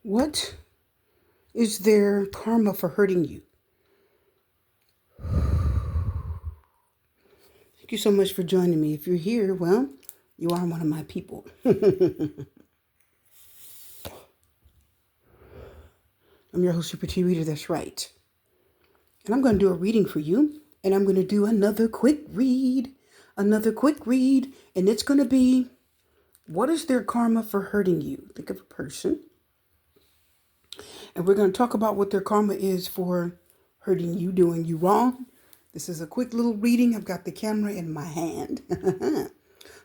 What is their karma for hurting you? Thank you so much for joining me. If you're here, well, you are one of my people. I'm your host, Super T Reader. That's right. And I'm going to do a reading for you. And I'm going to do another quick read. Another quick read. And it's going to be, what is their karma for hurting you? Think of a person. And we're going to talk about what their karma is for hurting you, doing you wrong. This is a quick little reading. I've got the camera in my hand.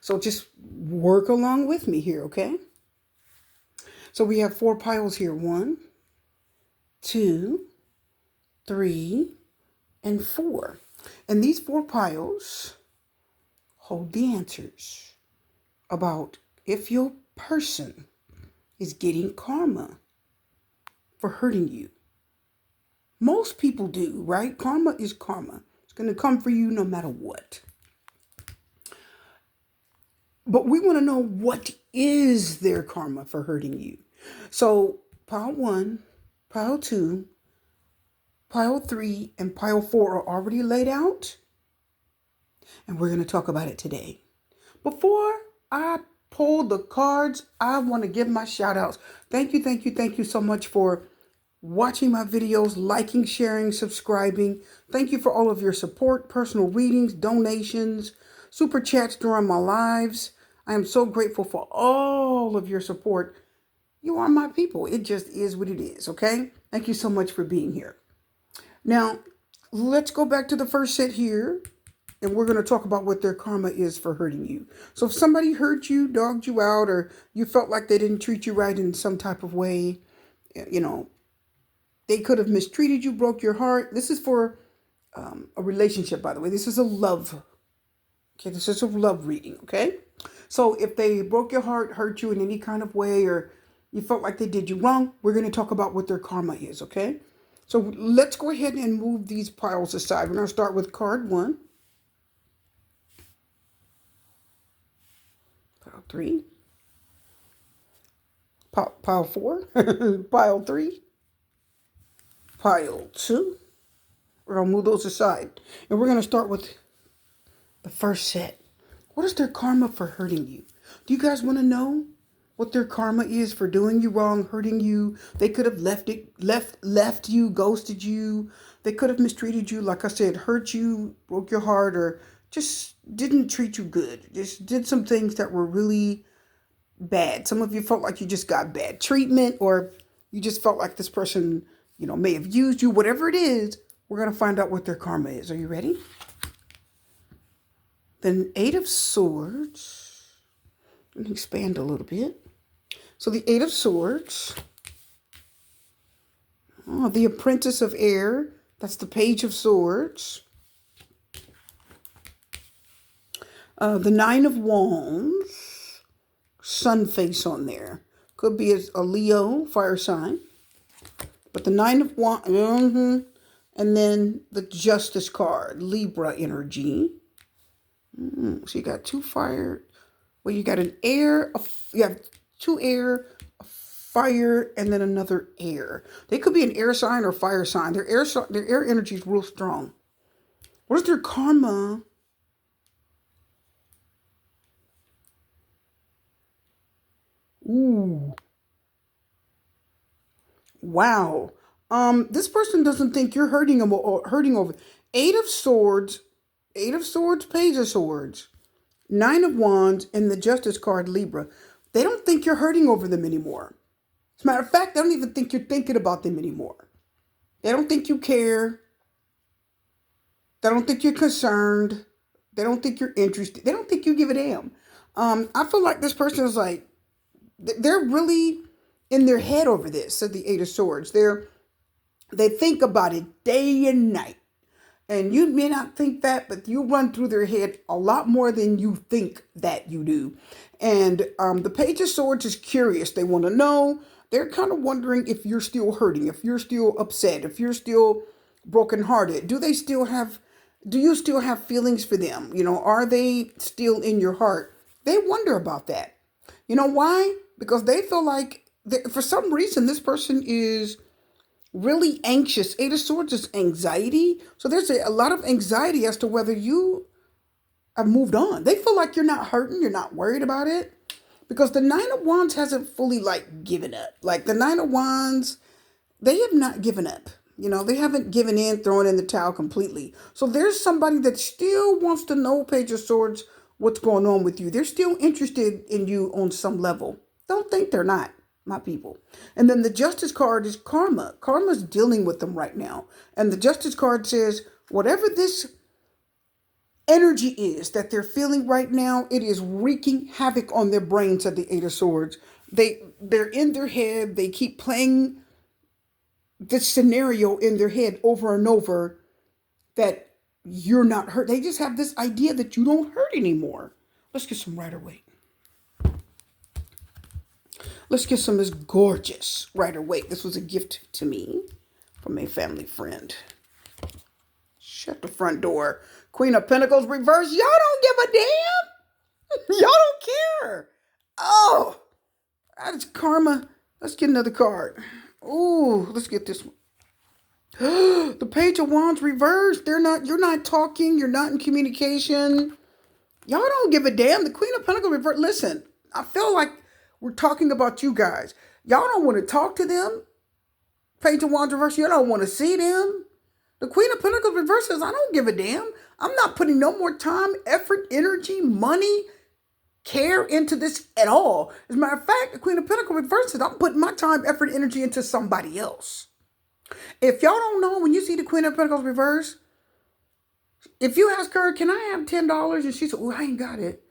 So just work along with me here, okay? So we have 4 piles here. 1, 2, 3, and 4. And these 4 piles hold the answers about if your person is getting karma for hurting you. Most people do, right? Karma is karma. It's going to come for you no matter what. But we want to know, what is their karma for hurting you? So pile 1, pile 2, pile 3, and pile 4 are already laid out. And we're going to talk about it today. Before I pull the cards, I want to give my shout outs. Thank you so much for watching my videos, liking, sharing, subscribing. Thank you for all of your support, personal readings, donations, super chats during my lives. I am so grateful for all of your support. You are my people. It just is what it is, okay? Thank you so much for being here. Now, let's go back to the first set here, and we're going to talk about what their karma is for hurting you. So if somebody hurt you, dogged you out, or you felt like they didn't treat you right in some type of way, they could have mistreated you, broke your heart. This is for a relationship, by the way. This is a love. Okay, this is a love reading, okay? So if they broke your heart, hurt you in any kind of way, or you felt like they did you wrong, we're going to talk about what their karma is, okay? So let's go ahead and move these piles aside. We're going to start with card 1. Pile 3. Pile 4. Pile 3. Pile 2. We're going to move those aside. And we're going to start with the first set. What is their karma for hurting you? Do you guys want to know what their karma is for doing you wrong, hurting you? They could have left you, ghosted you. They could have mistreated you, like I said, hurt you, broke your heart, or just didn't treat you good. Just did some things that were really bad. Some of you felt like you just got bad treatment, or you just felt like this person, may have used you. Whatever it is, we're going to find out what their karma is. Are you ready? Then 8 of Swords. Let me expand a little bit. So the 8 of Swords. Oh, the Apprentice of Air. That's the Page of Swords. The 9 of Wands. Sun face on there. Could be a Leo, fire sign. But the 9 of Wands. And then the Justice card. Libra energy. So you got 2 fire. Well, you got an air. You have 2 air, a fire, and then another air. They could be an air sign or fire sign. Their air energy is real strong. What is their karma? Ooh. Wow. This person doesn't think you're hurting them or hurting over. 8 of Swords, Page of Swords, 9 of Wands, and the Justice card, Libra. They don't think you're hurting over them anymore. As a matter of fact, they don't even think you're thinking about them anymore. They don't think you care. They don't think you're concerned. They don't think you're interested. They don't think you give a damn. I feel like this person is like, they're really in their head over this, said the 8 of Swords. They think about it day and night. And you may not think that, but you run through their head a lot more than you think that you do. And the Page of Swords is curious. They want to know. They're kind of wondering if you're still hurting, if you're still upset, if you're still brokenhearted. Do you still have feelings for them? Are they still in your heart? They wonder about that. You know why? Because they feel like For some reason, this person is really anxious. Eight of Swords is anxiety. So there's a lot of anxiety as to whether you have moved on. They feel like you're not hurting, you're not worried about it. Because the Nine of Wands hasn't fully like given up. Like the Nine of Wands, they have not given up. They haven't given in, thrown in the towel completely. So there's somebody that still wants to know, Page of Swords, what's going on with you. They're still interested in you on some level. Don't think they're not, my people. And then the Justice card is karma. Karma's dealing with them right now. And the Justice card says, whatever this energy is that they're feeling right now, it is wreaking havoc on their brains at the Eight of Swords. They're in their head. They keep playing this scenario in their head over and over that you're not hurt. They just have this idea that you don't hurt anymore. Let's get some Rider-Waite. Let's get some Miss Gorgeous Rider-Waite. This was a gift to me from a family friend. Shut the front door. Queen of Pentacles reverse. Y'all don't give a damn. Y'all don't care. Oh, that's karma. Let's get another card. Ooh, let's get this one. The Page of Wands reversed. You're not talking. You're not in communication. Y'all don't give a damn. The Queen of Pentacles reversed. Listen, I feel like we're talking about you guys. Y'all don't want to talk to them. Page of Wands reversed. You don't want to see them. The Queen of Pentacles reversed says, I don't give a damn. I'm not putting no more time, effort, energy, money, care into this at all. As a matter of fact, the Queen of Pentacles reversed says, I'm putting my time, effort, energy into somebody else. If y'all don't know, when you see the Queen of Pentacles reverse, if you ask her, can I have $10? And she said, oh, I ain't got it.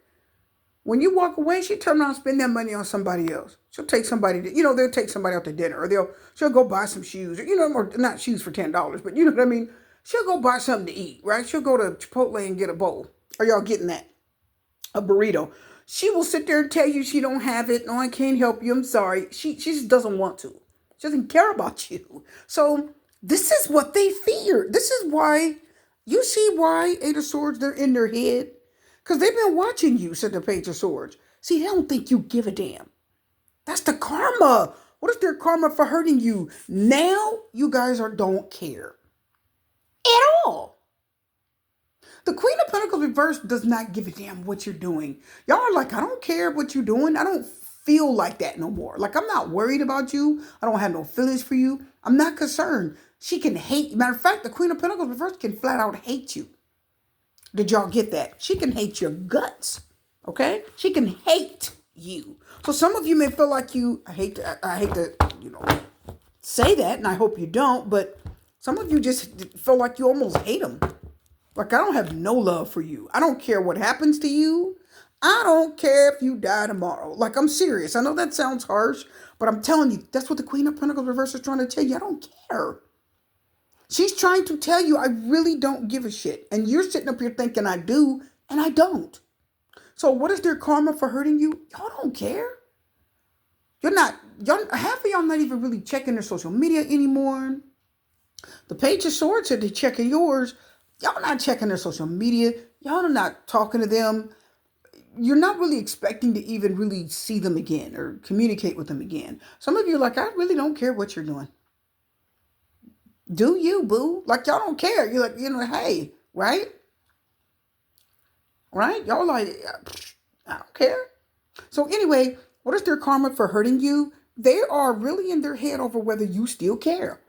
When you walk away, she turn around and spend that money on somebody else. She'll take somebody, they'll take somebody out to dinner, or she'll go buy some shoes, or not shoes for $10, but you know what I mean? She'll go buy something to eat, right? She'll go to Chipotle and get a bowl. Are y'all getting that? A burrito. She will sit there and tell you she don't have it. No, I can't help you. I'm sorry. She just doesn't want to. She doesn't care about you. So this is what they fear. This is why, you see why, Eight of Swords, they're in their head. Because they've been watching you, said the Page of Swords. See, they don't think you give a damn. That's the karma. What is their karma for hurting you? Now, you guys don't care. At all. The Queen of Pentacles reversed does not give a damn what you're doing. Y'all are like, I don't care what you're doing. I don't feel like that no more. Like, I'm not worried about you. I don't have no feelings for you. I'm not concerned. She can hate. Matter of fact, the Queen of Pentacles reversed can flat out hate you. Did y'all get that? She can hate your guts. Okay? She can hate you. So some of you may feel like I hate to, say that, and I hope you don't, but some of you just feel like you almost hate them. Like, I don't have no love for you. I don't care what happens to you. I don't care if you die tomorrow. Like, I'm serious. I know that sounds harsh, but I'm telling you, that's what the Queen of Pentacles reverse is trying to tell you. I don't care. She's trying to tell you, I really don't give a shit. And you're sitting up here thinking I do, and I don't. So what is their karma for hurting you? Y'all don't care. Half of y'all not even really checking their social media anymore. The Page of Swords said they're checking yours. Y'all not checking their social media. Y'all are not talking to them. You're not really expecting to even really see them again or communicate with them again. Some of you are like, I really don't care what you're doing. Do you, boo? Like, y'all don't care. You're like, hey, right? Right? Y'all like, I don't care. So anyway, what is their karma for hurting you? They are really in their head over whether you still care.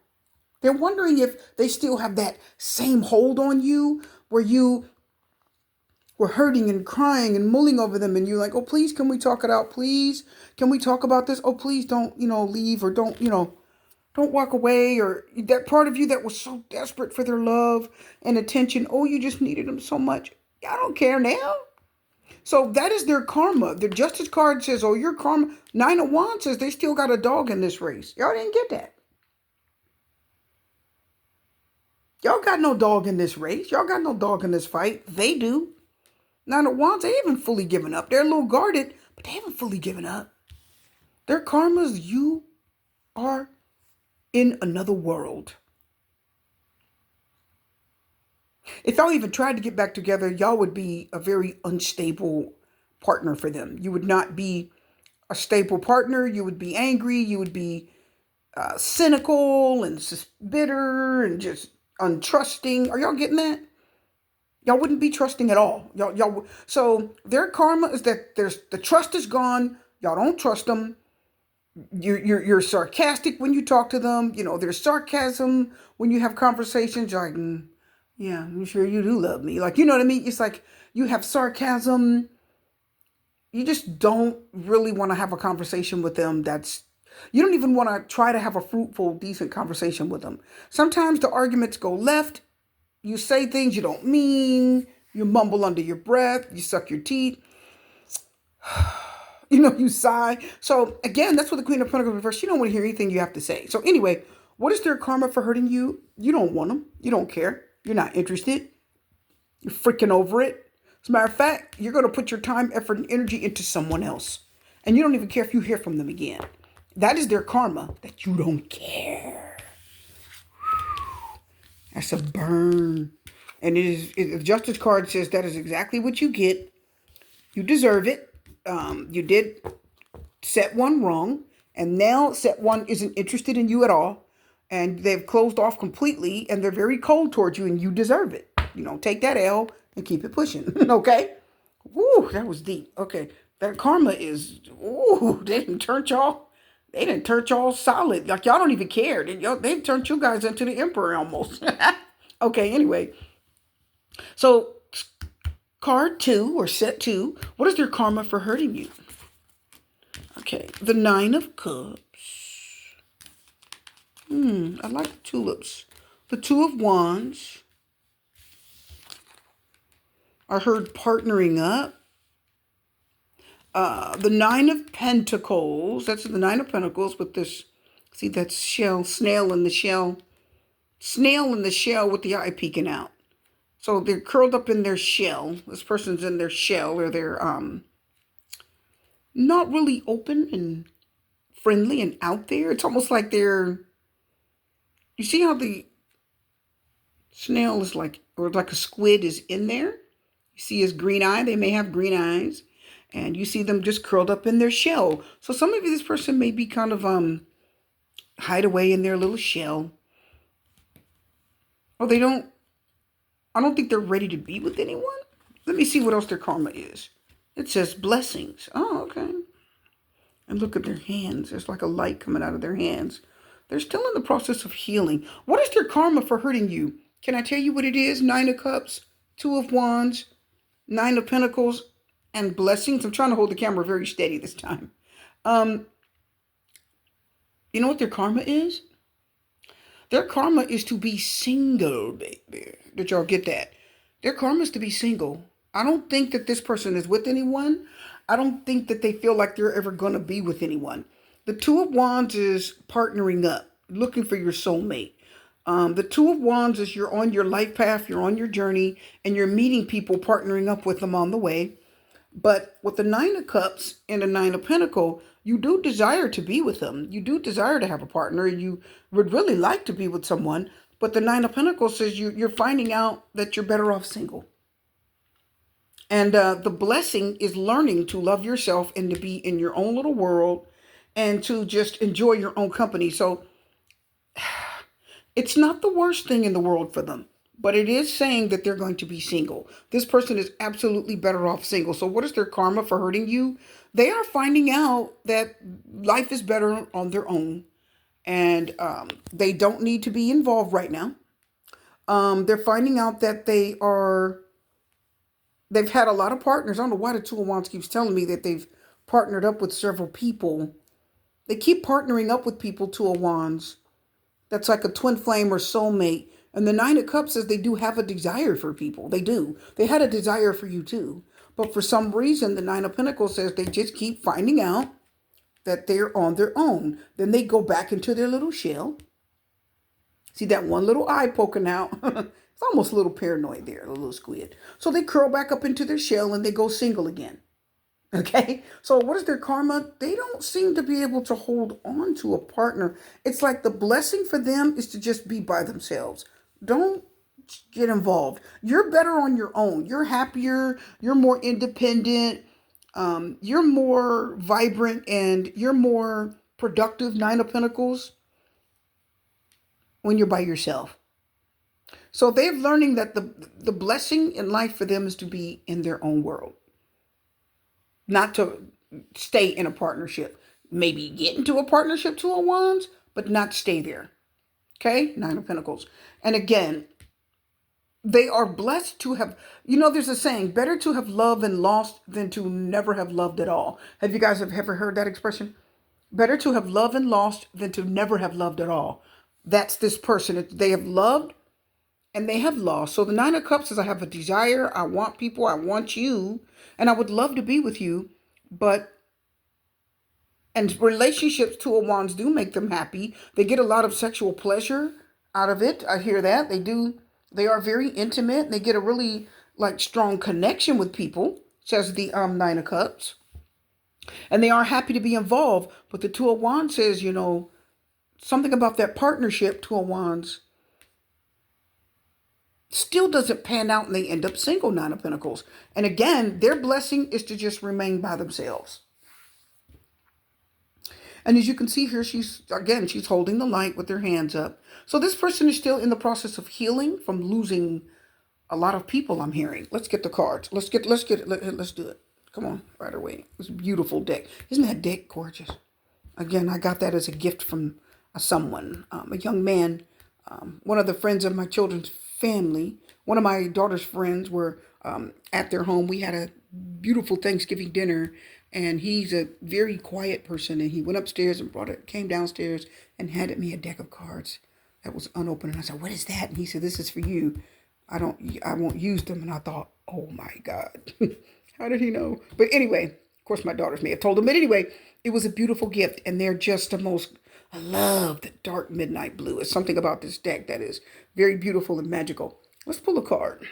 They're wondering if they still have that same hold on you where you were hurting and crying and mulling over them, and you're like, oh, please, can we talk it out? Please, can we talk about this? Oh, please don't, leave, or don't walk away, or that part of you that was so desperate for their love and attention. Oh, you just needed them so much. I don't care now. So that is their karma. The Justice card says, oh, your karma. Nine of Wands says they still got a dog in this race. Y'all didn't get that. Y'all got no dog in this race. Y'all got no dog in this fight. They do. Nine of Wands, they haven't fully given up. They're a little guarded, but they haven't fully given up. Their karmas, you are in another world. If y'all even tried to get back together, y'all would be a very unstable partner for them. You would not be a stable partner, you would be angry, you would be cynical and bitter and just untrusting. Are y'all getting that? Y'all wouldn't be trusting at all. So their karma is that there's the trust is gone. Y'all don't trust them. You're sarcastic when you talk to them. You know, there's sarcasm when you have conversations. You're like, yeah, I'm sure you do love me. Like, you know what I mean? It's like you have sarcasm. You just don't really want to have a conversation with them. You don't even want to try to have a fruitful, decent conversation with them. Sometimes the arguments go left. You say things you don't mean. You mumble under your breath. You suck your teeth. You sigh. So again, that's what the Queen of Pentacles reverse. She don't want to hear anything you have to say. So anyway, what is their karma for hurting you? You don't want them. You don't care. You're not interested. You're freaking over it. As a matter of fact, you're going to put your time, effort, and energy into someone else. And you don't even care if you hear from them again. That is their karma, that you don't care. That's a burn. And the Justice card says that is exactly what you get. You deserve it. You did set one wrong. And now set one isn't interested in you at all. And they've closed off completely. And they're very cold towards you. And you deserve it. Take that L and keep it pushing. Okay? Woo, that was deep. Okay. That karma is, ooh, they didn't turn y'all. They didn't turn y'all solid. Like, y'all don't even care. They turned you guys into the emperor almost. Okay, anyway. So, card 2 or set 2. What is their karma for hurting you? Okay, the 9 of Cups. I like tulips. The 2 of Wands. I heard partnering up. The 9 of Pentacles. That's the 9 of Pentacles with this. See, that's snail in the shell. Snail in the shell with the eye peeking out. So they're curled up in their shell. This person's in their shell, or they're not really open and friendly and out there. It's almost like you see how the snail is like, or like a squid is in there? You see his green eye. They may have green eyes. And you see them just curled up in their shell. So some of you, this person may be kind of hide away in their little shell. Or I don't think they're ready to be with anyone. Let me see what else their karma is. It says blessings. Oh, okay. And look at their hands. There's like a light coming out of their hands. They're still in the process of healing. What is their karma for hurting you? Can I tell you what it is? 9 of Cups, 2 of Wands, 9 of Pentacles, and blessings. I'm trying to hold the camera very steady this time. You know what their karma is? Their karma is to be single, baby. Did y'all get that? Their karma is to be single. I don't think that this person is with anyone. I don't think that they feel like they're ever going to be with anyone. The 2 of Wands is partnering up, looking for your soulmate. The 2 of Wands is you're on your life path, you're on your journey, and you're meeting people, partnering up with them on the way. But with the 9 of Cups and the 9 of Pentacles, you do desire to be with them. You do desire to have a partner. You would really like to be with someone. But the 9 of Pentacles says you're finding out that you're better off single. And the blessing is learning to love yourself and to be in your own little world and to just enjoy your own company. So it's not the worst thing in the world for them. But it is saying that they're going to be single. This person is absolutely better off single. So what is their karma for hurting you? They are finding out that life is better on their own. And they don't need to be involved right now. They're finding out that they've had a lot of partners. I don't know why the 2 of Wands keeps telling me that they've partnered up with several people. They keep partnering up with people, 2 of Wands. That's like a twin flame or soulmate. And the 9 of Cups says they do have a desire for people. They do. They had a desire for you too. But for some reason, the 9 of Pentacles says they just keep finding out that they're on their own. Then they go back into their little shell. See that one little eye poking out? It's almost a little paranoid there, a little squid. So they curl back up into their shell and they go single again. Okay, so what is their karma? They don't seem to be able to hold on to a partner. It's like the blessing for them is to just be by themselves. Don't get involved. You're better on your own. You're happier. You're more independent. You're more vibrant and you're more productive, Nine of Pentacles, when you're by yourself. So they're learning that the blessing in life for them is to be in their own world, not to stay in a partnership. Maybe get into a partnership, Two of Wands, but not stay there. Okay, Nine of Pentacles. And again, they are blessed to have, there's a saying, better to have loved and lost than to never have loved at all. Have you guys have ever heard that expression? Better to have loved and lost than to never have loved at all. That's this person. They have loved and they have lost. So the Nine of Cups says, I have a desire. I want people. I want you. And I would love to be with you. And relationships, Two of Wands, do make them happy. They get a lot of sexual pleasure out of it. I hear that. They do. They are very intimate. They get a really strong connection with people, says the Nine of Cups. And they are happy to be involved. But the Two of Wands says, something about that partnership, Two of Wands, still doesn't pan out and they end up single, Nine of Pentacles. And again, their blessing is to just remain by themselves. And as you can see here, she's holding the light with her hands up. So this person is still in the process of healing from losing a lot of people, I'm hearing. Let's get the cards. Let's do it. Come on, right away. It's a beautiful deck. Isn't that deck gorgeous? Again, I got that as a gift from someone, a young man, one of the friends of my children's family. One of my daughter's friends were at their home. We had a beautiful Thanksgiving dinner, and he's a very quiet person. And he went upstairs and came downstairs and handed me a deck of cards that was unopened. And I said, "What is that?" And he said, "This is for you. I won't use them." And I thought, oh my God, how did he know? But anyway, of course, my daughters may have told him. But anyway, it was a beautiful gift, and they're just the most. I love the dark midnight blue. It's something about this deck that is very beautiful and magical. Let's pull a card.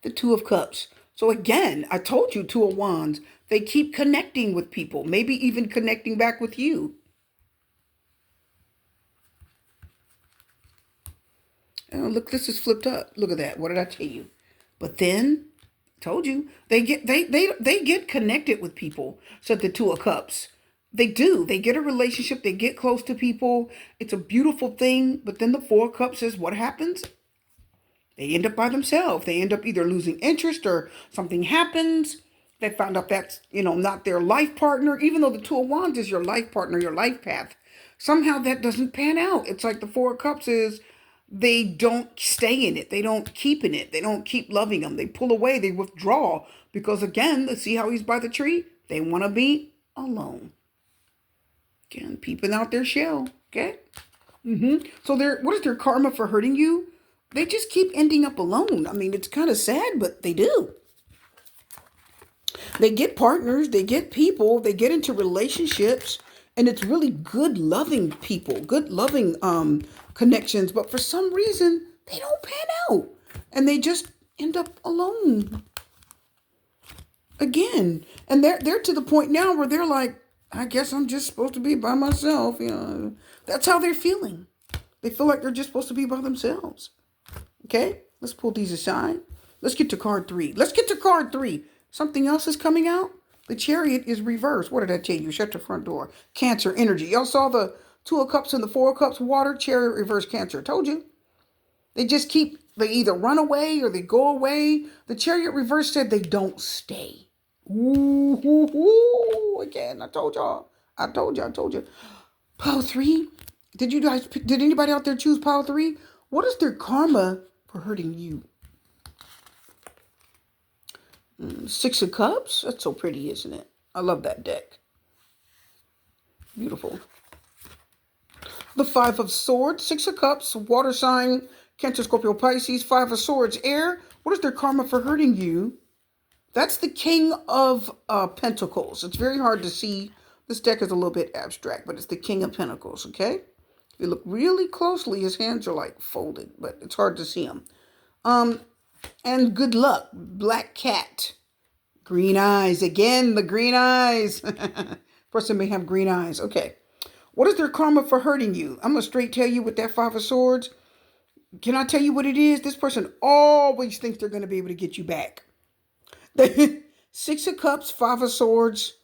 The Two of Cups. So again, I told you, Two of Wands, they keep connecting with people, maybe even connecting back with you. Oh, look, this is flipped up. Look at that. What did I tell you? But then, told you, they get connected with people. Said the Two of Cups. They do. They get a relationship. They get close to people. It's a beautiful thing. But then the Four of Cups says, what happens? They end up by themselves. They end up either losing interest or something happens. They found out that's, not their life partner. Even though the Two of Wands is your life partner, your life path. Somehow that doesn't pan out. It's like the Four of Cups is, they don't stay in it. They don't keep in it. They don't keep loving them. They pull away. They withdraw. Because again, let's see how he's by the tree. They want to be alone. Again, peeping out their shell. Okay? So what is their karma for hurting you? They just keep ending up alone. I mean, it's kind of sad, but they do. They get partners. They get people. They get into relationships. And it's really good, loving people. Good, loving connections. But for some reason, they don't pan out. And they just end up alone. Again. And they're to the point now where they're like, I guess I'm just supposed to be by myself. That's how they're feeling. They feel like they're just supposed to be by themselves. Okay, let's pull these aside. Let's get to card 3. Let's get to card 3. Something else is coming out. The Chariot is reversed. What did I tell you? Shut the front door. Cancer energy. Y'all saw the Two of Cups and the Four of Cups water. Chariot reverse Cancer. Told you. They either run away or they go away. The Chariot reverse said they don't stay. Ooh, again, I told y'all. Pile 3. Did anybody out there choose pile 3? What is their karma for hurting you? Six of Cups. That's so pretty, isn't it? I love that deck. Beautiful. The Five of Swords. Six of Cups. Water sign. Cancer, Scorpio, Pisces. Five of Swords. Air. What is their karma for hurting you? That's the King of Pentacles. It's very hard to see. This deck is a little bit abstract, but it's the King of Pentacles, okay? If you look really closely, his hands are like folded, but it's hard to see him. And good luck. Black Cat. Green eyes. Again, the green eyes. Person may have green eyes. Okay. What is their karma for hurting you? I'm going to straight tell you with that Five of Swords. Can I tell you what it is? This person always thinks they're going to be able to get you back. Six of Cups, Five of Swords,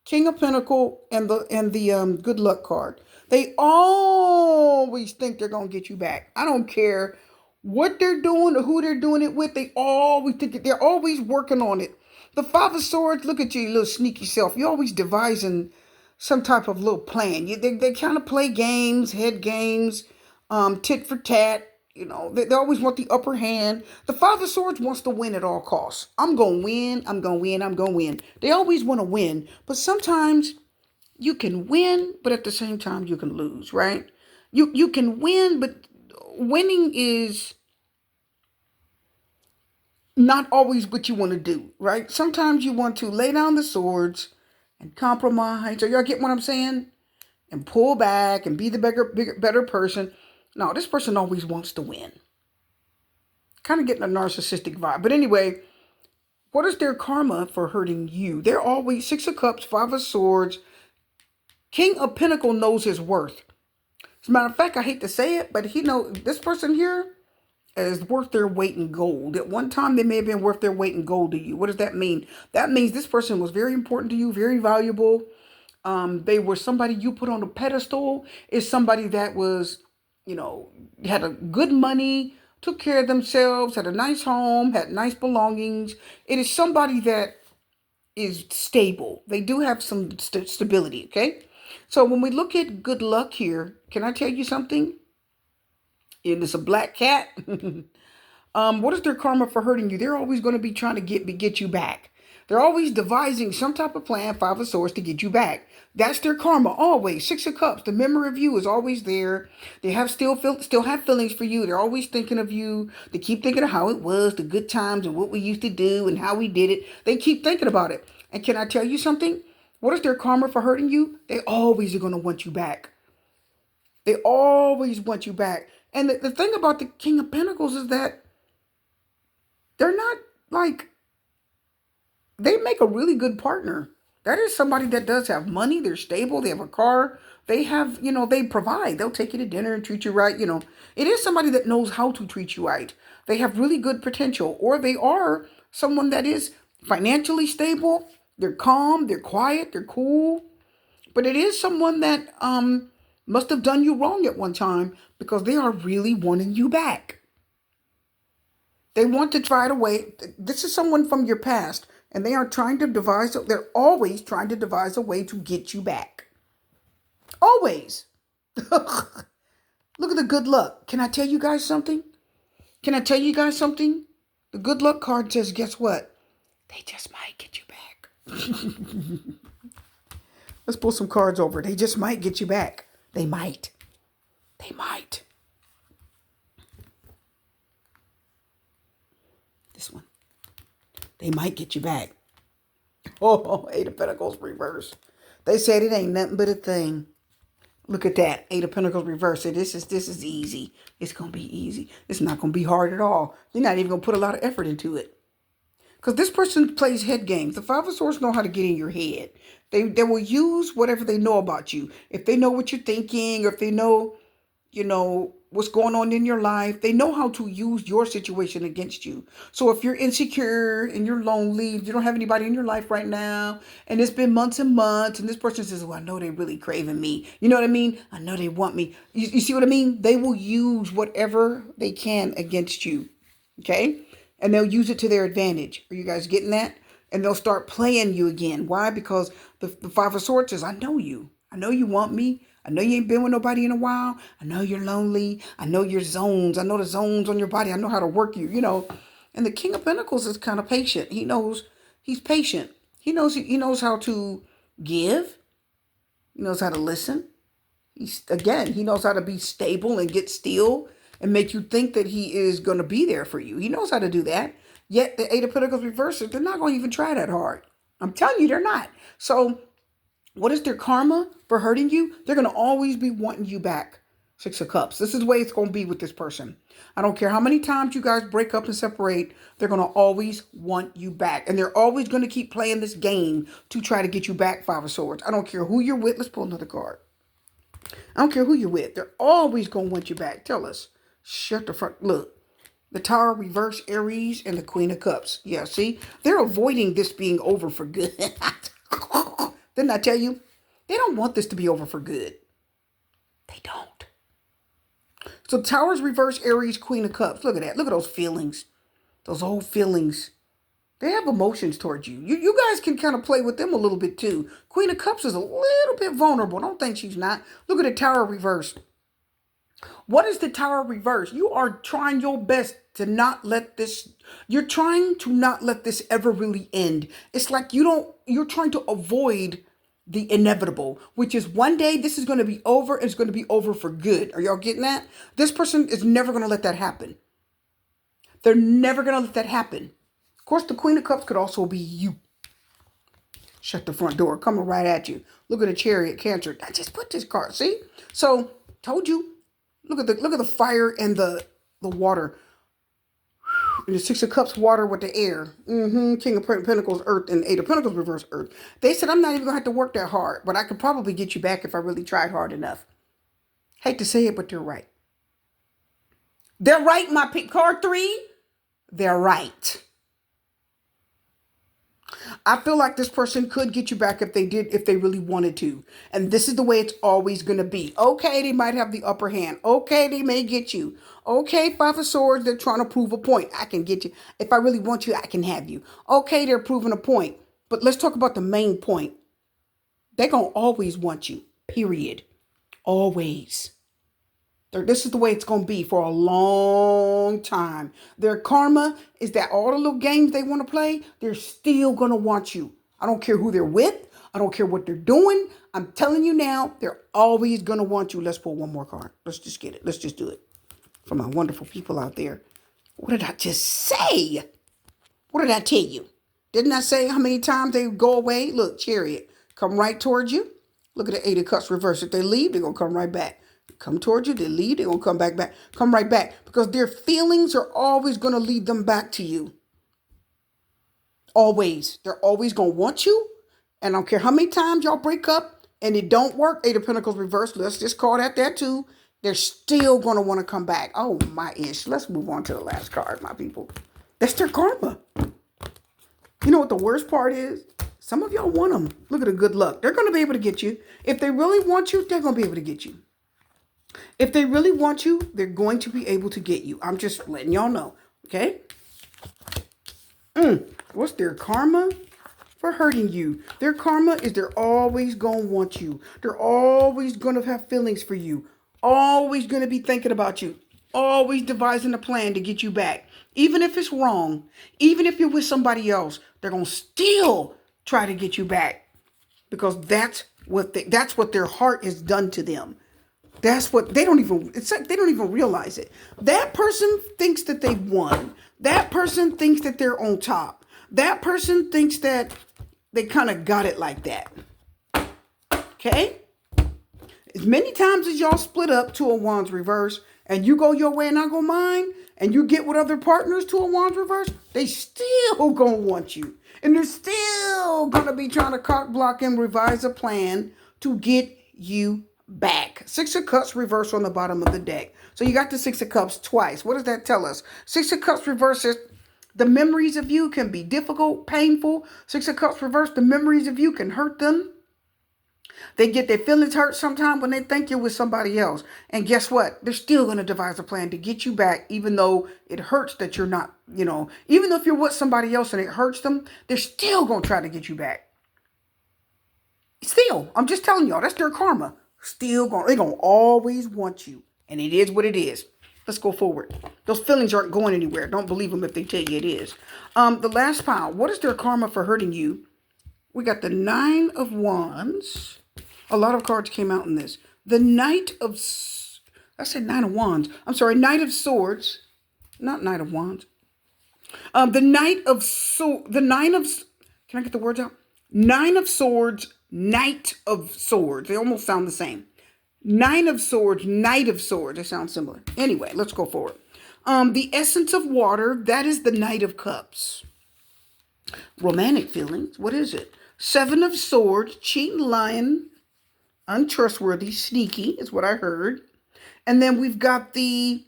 King of Pentacle, and the good luck card. They always think they're gonna get you back. I don't care what they're doing or who they're doing it with. They always think they're always working on it. The Five of Swords, look at you, little sneaky self. You're always devising some type of little plan. They kind of play games, head games, tit for tat. They always want the upper hand. The Five of Swords wants to win at all costs. I'm going to win. I'm going to win. I'm going to win. They always want to win. But sometimes you can win, but at the same time you can lose, right? You can win, but winning is not always what you want to do, right? Sometimes you want to lay down the swords and compromise. Or y'all get what I'm saying? And pull back and be the better person. No, this person always wants to win. Kind of getting a narcissistic vibe. But anyway, what is their karma for hurting you? They're always Six of Cups, Five of Swords. King of Pentacle knows his worth. As a matter of fact, I hate to say it, but he knows this person here is worth their weight in gold. At one time, they may have been worth their weight in gold to you. What does that mean? That means this person was very important to you, very valuable. They were somebody you put on a pedestal. Is somebody that was, had a good money, took care of themselves, had a nice home, had nice belongings. It is somebody that is stable. They do have some stability, okay? So when we look at good luck here, can I tell you something? It is a black cat. What is their karma for hurting you? They're always going to be trying to get you back. They're always devising some type of plan, Five of Swords, to get you back. That's their karma, always. Six of Cups, the memory of you is always there. They have still have feelings for you. They're always thinking of you. They keep thinking of how it was, the good times, and what we used to do, and how we did it. They keep thinking about it. And can I tell you something? What is their karma for hurting you? They always are going to want you back. They always want you back. And the thing about the King of Pentacles is that they're not like, they make a really good partner. That is somebody that does have money. They're stable. They have a car. They have, they provide. They'll take you to dinner and treat you right. It is somebody that knows how to treat you right. They have really good potential, or they are someone that is financially stable. They're calm. They're quiet. They're cool. But it is someone that must have done you wrong at one time, because they are really wanting you back. They want to try to wait. This is someone from your past, and they're always trying to devise a way to get you back. Always. Look at the good luck. Can I tell you guys something? The good luck card says, guess what? They just might get you back. Let's pull some cards over. They just might get you back. They might. This one. They might get you back. Oh, Eight of Pentacles reverse. They said it ain't nothing but a thing. Look at that. Eight of Pentacles reverse. This is easy. It's going to be easy. It's not going to be hard at all. They're not even going to put a lot of effort into it. Because this person plays head games. The Five of Swords know how to get in your head. They will use whatever they know about you. If they know what you're thinking, or if they know, what's going on in your life, they know how to use your situation against you. So if you're insecure and you're lonely, you don't have anybody in your life right now, and it's been months and months, and this person says, well, I know they're really craving me. You know what I mean? I know they want me. You see what I mean? They will use whatever they can against you. Okay? And they'll use it to their advantage. Are you guys getting that? And they'll start playing you again. Why? Because the Five of Swords says, I know you. I know you want me. I know you ain't been with nobody in a while. I know you're lonely. I know your zones. I know the zones on your body. I know how to work you, And the King of Pentacles is kind of patient. He's patient. He knows how to give. He knows how to listen. He knows how to be stable and get still and make you think that he is going to be there for you. He knows how to do that. Yet the Eight of Pentacles reverses, they're not going to even try that hard. I'm telling you, they're not. So what is their karma for hurting you? They're going to always be wanting you back. Six of Cups. This is the way it's going to be with this person. I don't care how many times you guys break up and separate. They're going to always want you back. And they're always going to keep playing this game to try to get you back, Five of Swords. I don't care who you're with. Let's pull another card. I don't care who you're with. They're always going to want you back. Tell us. Shut the front. Look. The Tower reverse Aries and the Queen of Cups. Yeah, see? They're avoiding this being over for good. Didn't I tell you? They don't want this to be over for good. They don't. So Towers reverse Aries, Queen of Cups. Look at that. Look at those feelings. Those old feelings. They have emotions towards you. You guys can kind of play with them a little bit too. Queen of Cups is a little bit vulnerable. Don't think she's not. Look at the Tower reverse. What is the Tower reverse? You are trying your best to not let this, you're trying to not let this ever really end. It's like you're trying to avoid the inevitable, which is one day this is going to be over. It's going to be over for good. Are y'all getting that? This person is never going to let that happen. They're never going to let that happen. Of course, the Queen of Cups could also be you. Shut the front door, coming right at you. Look at the Chariot, Cancer. I just put this card. See? So, told you. Look at the fire and the water. And the Six of Cups, water with the air. King of Pentacles, Earth, and Eight of Pentacles, reverse Earth. They said, I'm not even going to have to work that hard, but I could probably get you back if I really tried hard enough. Hate to say it, but they're right. They're right, my pick. Card 3. They're right. I feel like this person could get you back if they really wanted to. And this is the way it's always going to be. Okay, they might have the upper hand. Okay, they may get you. Okay, Five of Swords, they're trying to prove a point. I can get you. If I really want you, I can have you. Okay, they're proving a point. But let's talk about the main point. They're going to always want you, period. Always. This is the way it's going to be for a long time. Their karma is that all the little games they want to play, they're still going to want you. I don't care who they're with. I don't care what they're doing. I'm telling you now, they're always going to want you. Let's pull one more card. Let's just get it. Let's just do it. For my wonderful people out there. What did I just say? What did I tell you? Didn't I say how many times they go away? Look, Chariot, come right towards you. Look at the Eight of Cups reverse. If they leave, they're going to come right back. Come towards you, they leave, they're going to come back. Come right back. Because their feelings are always going to lead them back to you. Always. They're always going to want you. And I don't care how many times y'all break up and it don't work. Eight of Pentacles reverse. Let's just call that too. They're still going to want to come back. Oh my ish. Let's move on to the last card, my people. That's their karma. You know what the worst part is? Some of y'all want them. Look at the good luck. They're going to be able to get you. If they really want you, they're going to be able to get you. If they really want you, they're going to be able to get you. I'm just letting y'all know. Okay? What's their karma for hurting you? Their karma is they're always going to want you. They're always going to have feelings for you. Always going to be thinking about you. Always devising a plan to get you back. Even if it's wrong. Even if you're with somebody else. They're going to still try to get you back. Because that's what their heart has done to them. That's what it's like they don't even realize it. That person thinks that they've won. That person thinks that they're on top. That person thinks that they kind of got it like that. Okay? As many times as y'all split up, Two of Wands reverse, and you go your way and I go mine, and you get with other partners, Two of Wands reverse, they still gonna want you. And they're still gonna be trying to cock block and revise a plan to get you back. Six of Cups reverse on the bottom of the deck. So you got the Six of Cups twice. What does that tell us? Six of Cups reverses the memories of you can be difficult, painful. Six of Cups reverse, the memories of you can hurt them. They get their feelings hurt sometimes when they think you're with somebody else. And guess what? They're still going to devise a plan to get you back, even though it hurts that you're not, even though if you're with somebody else and it hurts them, they're still going to try to get you back. Still, I'm just telling y'all, that's their karma. They're going to always want you. And it is what it is. Let's go forward. Those feelings aren't going anywhere. Don't believe them if they tell you it is. The last pile. What is their karma for hurting you? We got the Nine of Wands. A lot of cards came out in this. The Knight of... I said Nine of Wands. I'm sorry. Knight of Swords. Not Knight of Wands. The Knight of... The Nine of... Can I get the words out? Nine of Swords. Knight of Swords. They almost sound the same. Nine of Swords, Knight of Swords. They sound similar. Anyway, let's go forward. The Essence of Water. That is the Knight of Cups. Romantic feelings. What is it? Seven of Swords. Cheating, lying. Untrustworthy. Sneaky is what I heard. And then we've got the...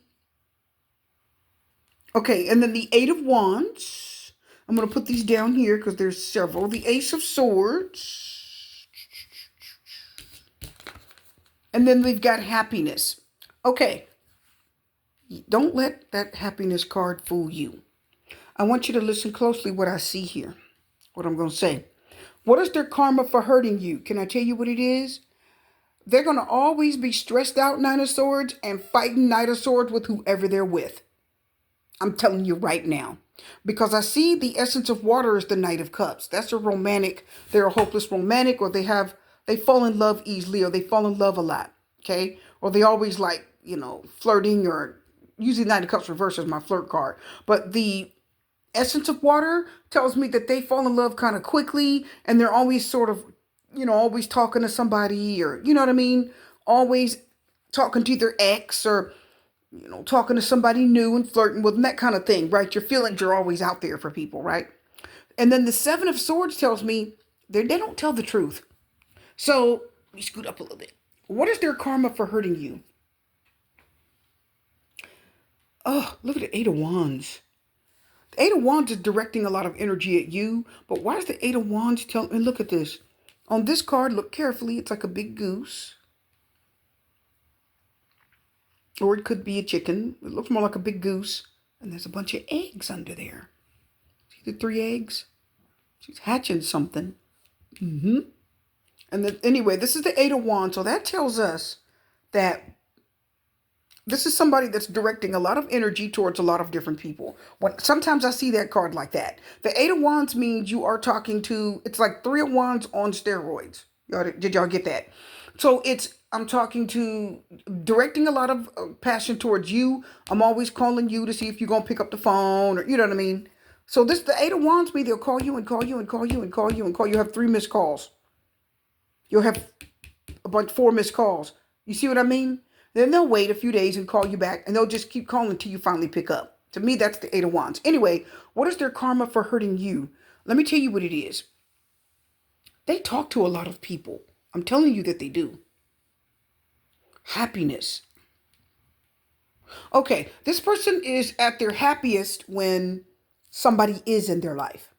Okay, and then the Eight of Wands. I'm going to put these down here because there's several. The Ace of Swords. And then we've got Happiness. Okay, don't let that Happiness card fool you. I want you to listen closely what I see here, what I'm going to say. What is their karma for hurting you? Can I tell you what it is? They're going to always be stressed out, Nine of Swords, and fighting Knight of Swords with whoever they're with. I'm telling you right now. Because I see the essence of water is the Knight of Cups. That's a romantic. They're a hopeless romantic, or they fall in love easily, or they fall in love a lot. Okay? Or they always like, flirting, or usually Knight of Cups reverse is my flirt card. But the essence of water tells me that they fall in love kind of quickly, and they're always sort of, always talking to somebody, or, you know what I mean? Always talking to their ex, or talking to somebody new and flirting with them, that kind of thing, right? Your feelings are always out there for people, right? And then the Seven of Swords tells me they don't tell the truth. So let me scoot up a little bit. What is their karma for hurting you? Oh, look at the Eight of Wands. The Eight of Wands is directing a lot of energy at you, but why does the Eight of Wands tell me? Look at this. On this card, look carefully. It's like a big goose. Or it could be a chicken. It looks more like a big goose. And there's a bunch of eggs under there. See the 3 eggs? She's hatching something. And then, anyway, this is the Eight of Wands. So that tells us that this is somebody that's directing a lot of energy towards a lot of different people. Sometimes I see that card like that. The Eight of Wands means you are talking to, it's like 3 of Wands on steroids. Did y'all get that? So I'm talking to, directing a lot of passion towards you. I'm always calling you to see if you're going to pick up the phone, or, you know what I mean? So the Eight of Wands means they'll call you and call you and call you and call you and call you. You have 3 missed calls. You'll have 4 missed calls. You see what I mean? Then they'll wait a few days and call you back, and they'll just keep calling until you finally pick up. To me, that's the Eight of Wands. Anyway, what is their karma for hurting you? Let me tell you what it is. They talk to a lot of people. I'm telling you that they do. Happiness. Okay, this person is at their happiest when somebody is in their life.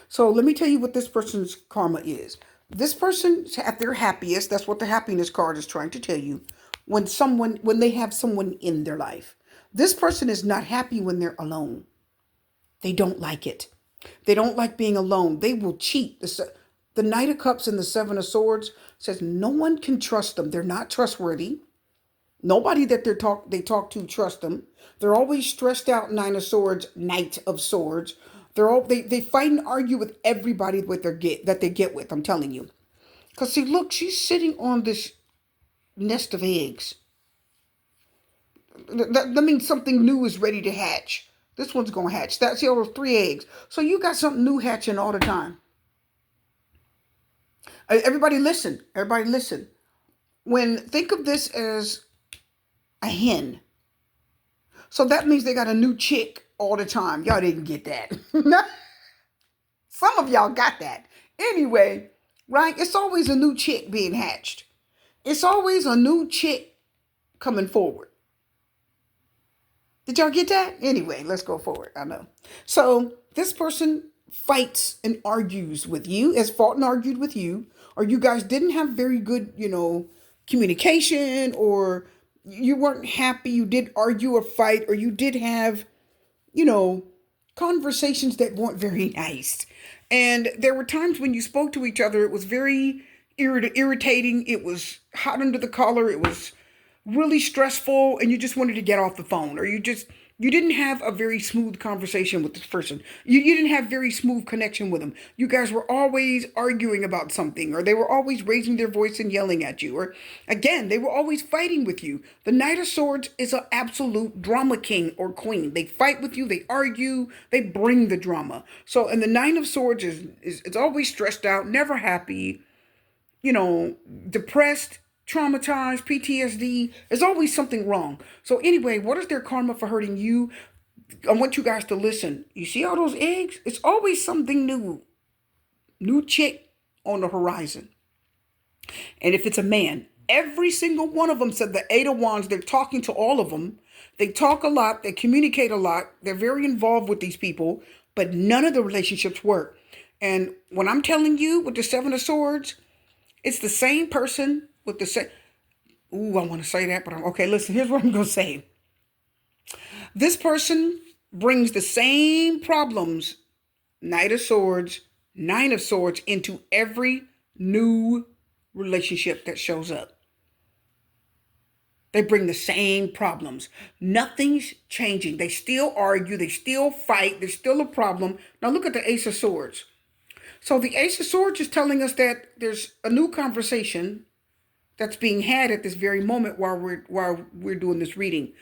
So let me tell you what this person's karma is. This person's at their happiest. That's what the happiness card is trying to tell you. When they have someone in their life. This person is not happy when they're alone. They don't like it. They don't like being alone. They will cheat. The Knight of Cups and the Seven of Swords says no one can trust them. They're not trustworthy. Nobody that they talk to trust them. They're always stressed out. Nine of Swords, Knight of Swords. They fight and argue with everybody that they get with. I'm telling you. Because see, look, she's sitting on this nest of eggs. That means something new is ready to hatch. This one's going to hatch. That's all 3 eggs. So you got something new hatching all the time. Everybody listen. Everybody listen. Think of this as a hen. So that means they got a new chick all the time. Y'all didn't get that. Some of y'all got that. Anyway, right? It's always a new chick being hatched. It's always a new chick coming forward. Did y'all get that? Anyway, let's go forward. I know. So this person fights and argues with you, has fought and argued with you, or you guys didn't have very good, communication, or you weren't happy. You did argue or fight, or you did have, conversations that weren't very nice. And there were times when you spoke to each other, it was very irritating. It was hot under the collar. It was really stressful, and you just wanted to get off the phone, or you didn't have a very smooth conversation with this person. You didn't have very smooth connection with them. You guys were always arguing about something, or they were always raising their voice and yelling at you, or again, they were always fighting with you. The Knight of Swords is an absolute drama king or queen. They fight with you, they argue, they bring the drama. So, and the Nine of Swords is always stressed out, never happy, depressed, traumatized, PTSD. There's always something wrong. So anyway, what is their karma for hurting you? I want you guys to listen. You see all those eggs? It's always something new. New chick on the horizon. And if it's a man, Every single one of them said the Eight of Wands, they're talking to all of them. They talk a lot, they communicate a lot, they're very involved with these people, but none of the relationships work. And when I'm telling you with the Seven of Swords, it's the same person with the same. Ooh, I want to say that, but okay, listen, here's what I'm going to say. This person brings the same problems, Knight of Swords, Nine of Swords, into every new relationship that shows up. They bring the same problems. Nothing's changing. They still argue. They still fight. There's still a problem. Now look at the Ace of Swords. So the Ace of Swords is telling us that there's a new conversation that's being had at this very moment while we're doing this reading.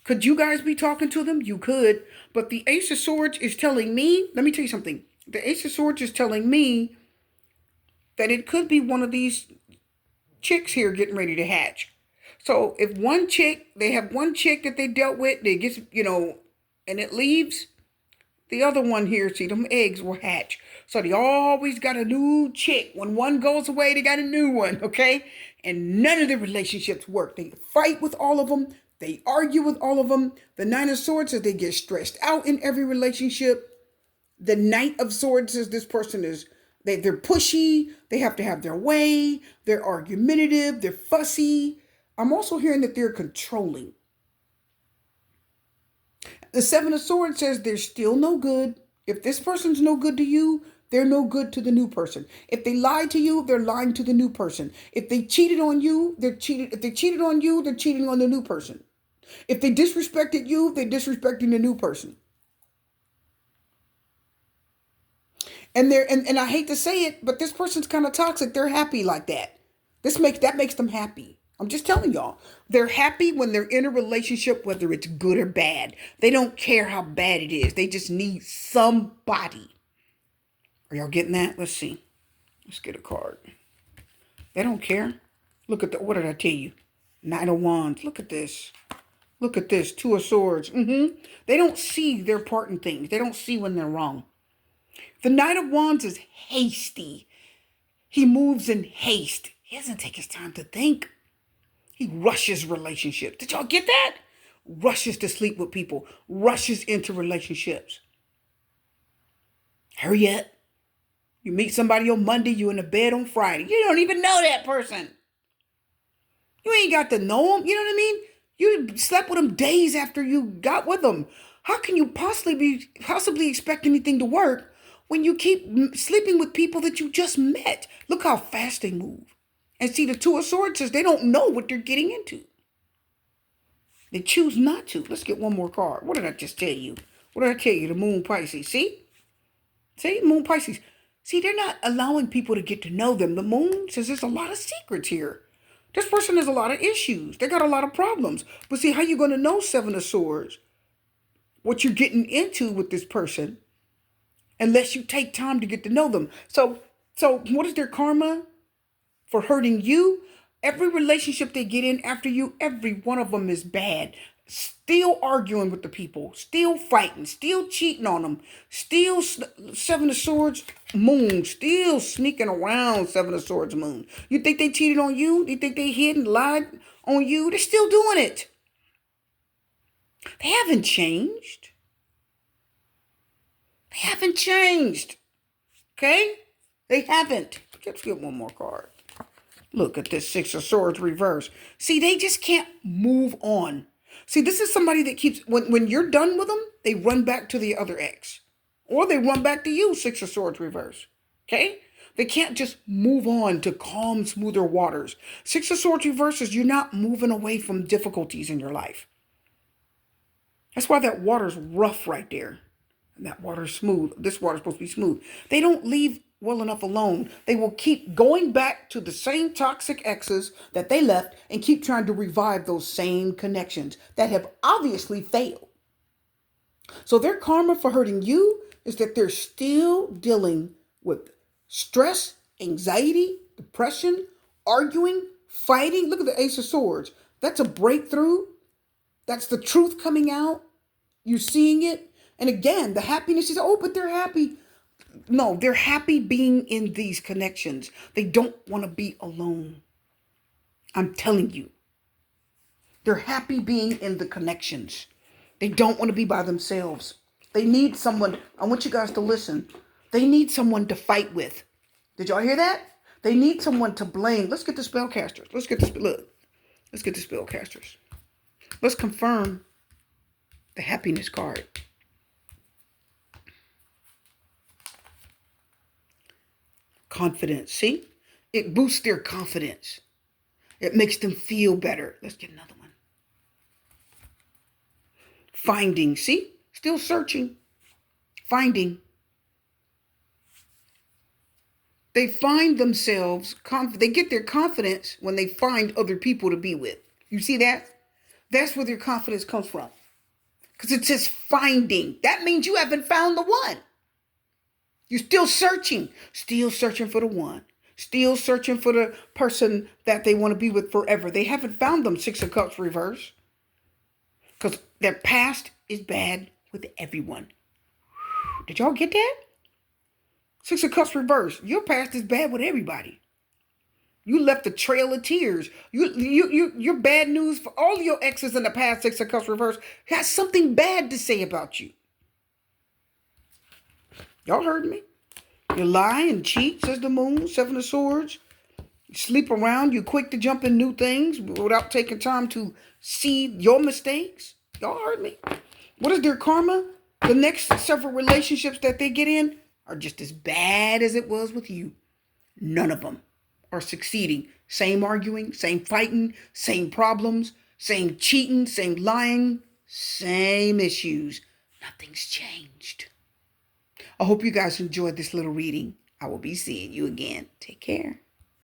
Could you guys be talking to them? You could. But the Ace of Swords is telling me, let me tell you something. The Ace of Swords is telling me that it could be one of these chicks here getting ready to hatch. So if one chick, they have one chick that they dealt with, they get, and it leaves, the other one here, see, them eggs will hatch. So they always got a new chick. When one goes away, they got a new one, okay? And none of the relationships work. They fight with all of them. They argue with all of them. The Nine of Swords says they get stressed out in every relationship. The Knight of Swords says this person is, they're pushy. They have to have their way. They're argumentative. They're fussy. I'm also hearing that they're controlling. The Seven of Swords says they're still no good. If this person's no good to you, they're no good to the new person. If they lied to you, they're lying to the new person. If they cheated on you, they're cheated. If they cheated on you, they're cheating on the new person. If they disrespected you, they're disrespecting the new person. And I hate to say it, but this person's kind of toxic. They're happy like that. That makes them happy. I'm just telling y'all. They're happy when they're in a relationship, whether it's good or bad. They don't care how bad it is. They just need somebody. Are y'all getting that? Let's see. Let's get a card. They don't care. Look at what did I tell you? Knight of Wands. Look at this. Look at this. Two of Swords. They don't see their part in things. They don't see when they're wrong. The Knight of Wands is hasty. He moves in haste. He doesn't take his time to think. He rushes relationships. Did y'all get that? Rushes to sleep with people. Rushes into relationships. Hurry up. You meet somebody on Monday, you in the bed on Friday. You don't even know that person. You ain't got to know them. You know what I mean? You slept with them days after you got with them. How can you possibly expect anything to work when you keep sleeping with people that you just met? Look how fast they move. And see, the Two of Swords says they don't know what they're getting into. They choose not to. Let's get one more card. What did I just tell you? What did I tell you? The Moon Pisces. See? See? Moon Pisces. See, they're not allowing people to get to know them. The Moon says there's a lot of secrets here. This person has a lot of issues. They got a lot of problems. But see, how you going to know Seven of Swords? What you're getting into with this person unless you take time to get to know them. So what is their karma for hurting you? Every relationship they get in after you, every one of them is bad. Still arguing with the people, still fighting, still cheating on them, still Seven of Swords Moon, still sneaking around Seven of Swords Moon. You think they cheated on you? You think they hid and lied on you? They're still doing it. They haven't changed. They haven't changed. Okay? They haven't. Let's get one more card. Look at this Six of Swords reverse. See, they just can't move on. See, this is somebody that keeps, when you're done with them, they run back to the other ex. Or they run back to you, Six of Swords reverse. Okay? They can't just move on to calm, smoother waters. Six of Swords reverse is you're not moving away from difficulties in your life. That's why that water's rough right there. And that water's smooth. This water's supposed to be smooth. They don't leave well enough alone. They will keep going back to the same toxic exes that they left and keep trying to revive those same connections that have obviously failed. So their karma for hurting you is that they're still dealing with stress, anxiety, depression, arguing, fighting. Look at the Ace of Swords. That's a breakthrough. That's the truth coming out. You're seeing it. And again, the happiness is, but they're happy. No, they're happy being in these connections. They don't want to be alone. I'm telling you. They're happy being in the connections. They don't want to be by themselves. They need someone. I want you guys to listen. They need someone to fight with. Did y'all hear that? They need someone to blame. Let's get the spellcasters. Let's get the spellcasters. Let's confirm the happiness card. Confidence. See? It boosts their confidence. It makes them feel better. Let's get another one. Finding. See? Still searching. Finding. They find themselves, they get their confidence when they find other people to be with. You see that? That's where their confidence comes from. Because it says finding. That means you haven't found the one. You're still searching for the one. Still searching for the person that they want to be with forever. They haven't found them, Six of Cups reverse. Because their past is bad with everyone. Did y'all get that? Six of Cups reverse. Your past is bad with everybody. You left a trail of tears. You're bad news for all your exes in the past. Six of Cups reverse has something bad to say about you. Y'all heard me? You lie and cheat, says the moon, Seven of Swords. You sleep around. You're quick to jump in new things without taking time to see your mistakes. Y'all heard me? What is their karma? The next several relationships that they get in are just as bad as it was with you. None of them are succeeding. Same arguing, same fighting, same problems, same cheating, same lying, same issues. Nothing's changed. I hope you guys enjoyed this little reading. I will be seeing you again. Take care.